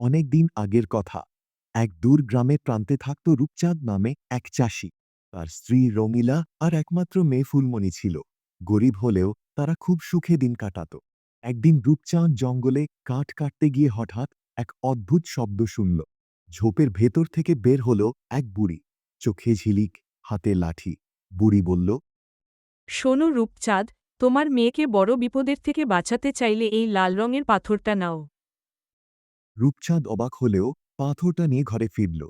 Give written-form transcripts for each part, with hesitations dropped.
অনেকদিন আগের কথা। এক দূর গ্রামের প্রান্তে থাকত রূপচাঁদ নামে এক চাষী। তার স্ত্রী রঙিলা আর একমাত্র মেয়ে ফুলমণি ছিল। গরিব হলেও তারা খুব সুখে দিন কাটাত। একদিন রূপচাঁদ জঙ্গলে কাঠ কাটতে গিয়ে হঠাৎ এক অদ্ভুত শব্দ শুনল। ঝোপের ভেতর থেকে বের হলো এক বুড়ি, চোখে ঝিলিক, হাতে লাঠি। বুড়ি বলল, শোনো রূপচাঁদ, তোমার মেয়েকে বড় বিপদের থেকে বাঁচাতে চাইলে এই লাল রঙের পাথরটা নাও। রূপচাঁদ অবাক হলেও পাথরটা নিয়ে ঘরে ফিরল।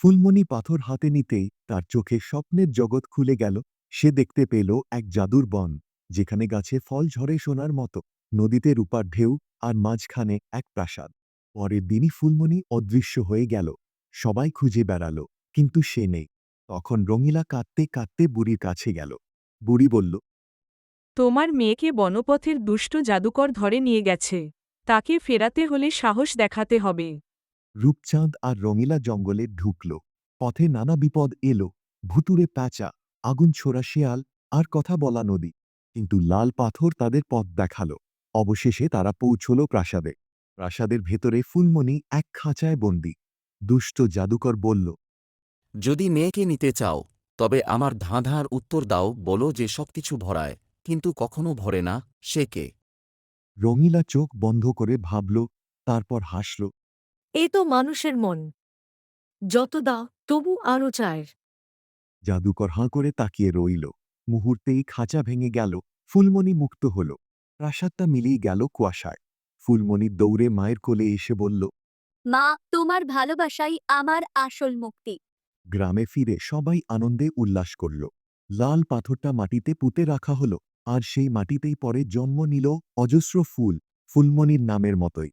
ফুলমণি পাথর হাতে নিতেই তার চোখে স্বপ্নের জগৎ খুলে গেল। সে দেখতে পেল এক জাদুর বন, যেখানে গাছে ফল ঝরে সোনার মতো, নদীতে রূপার ঢেউ, আর মাঝখানে এক প্রাসাদ। পরের দিনই ফুলমণি অদৃশ্য হয়ে গেল। সবাই খুঁজে বেড়াল, কিন্তু সে নেই। তখন রঙিলা কাঁদতে কাঁদতে বুড়ির কাছে গেল। বুড়ি বলল, তোমার মেয়েকে বনপথের দুষ্ট জাদুকর ধরে নিয়ে গেছে। তাকে ফেরাতে হলে সাহস দেখাতে হবে। রূপচাঁদ আর রঙিলা জঙ্গলে ঢুকল। পথে নানা বিপদ এলো, ভুতুড়ে প্যাঁচা, আগুন ছোড়া শেয়াল, আর কথা বলা নদী। কিন্তু লাল পাথর তাদের পথ দেখালো। অবশেষে তারা পৌঁছল প্রাসাদে। প্রাসাদের ভেতরে ফুলমণি এক খাঁচায় বন্দী। দুষ্ট জাদুকর বলল, যদি মেয়েকে নিতে চাও, তবে আমার ধাঁধার উত্তর দাও। বলো যে সবকিছু ভরায়, কিন্তু কখনো ভরে না, সে কে? রঙিলা চোখ বন্ধ করে ভাবল, তারপর হাসল। এ তো মানুষের মন, যত দাও তবু আরো চায়। জাদুকর হাঁ করে তাকিয়ে রইল। মুহূর্তেই খাঁচা ভেঙে গেল। ফুলমণি মুক্ত হল। প্রাসাদটা মিলিয়ে গেল কুয়াশায়। ফুলমণি দৌড়ে মায়ের কোলে এসে বলল, মা, তোমার ভালোবাসাই আমার আসল মুক্তি। গ্রামে ফিরে সবাই আনন্দে উল্লাস করল। লাল পাথরটা মাটিতে পুঁতে রাখা হলো, আর সেই মাটিতেই পরে জন্ম নিল অজস্র ফুল, ফুলমণির নামের মতোই।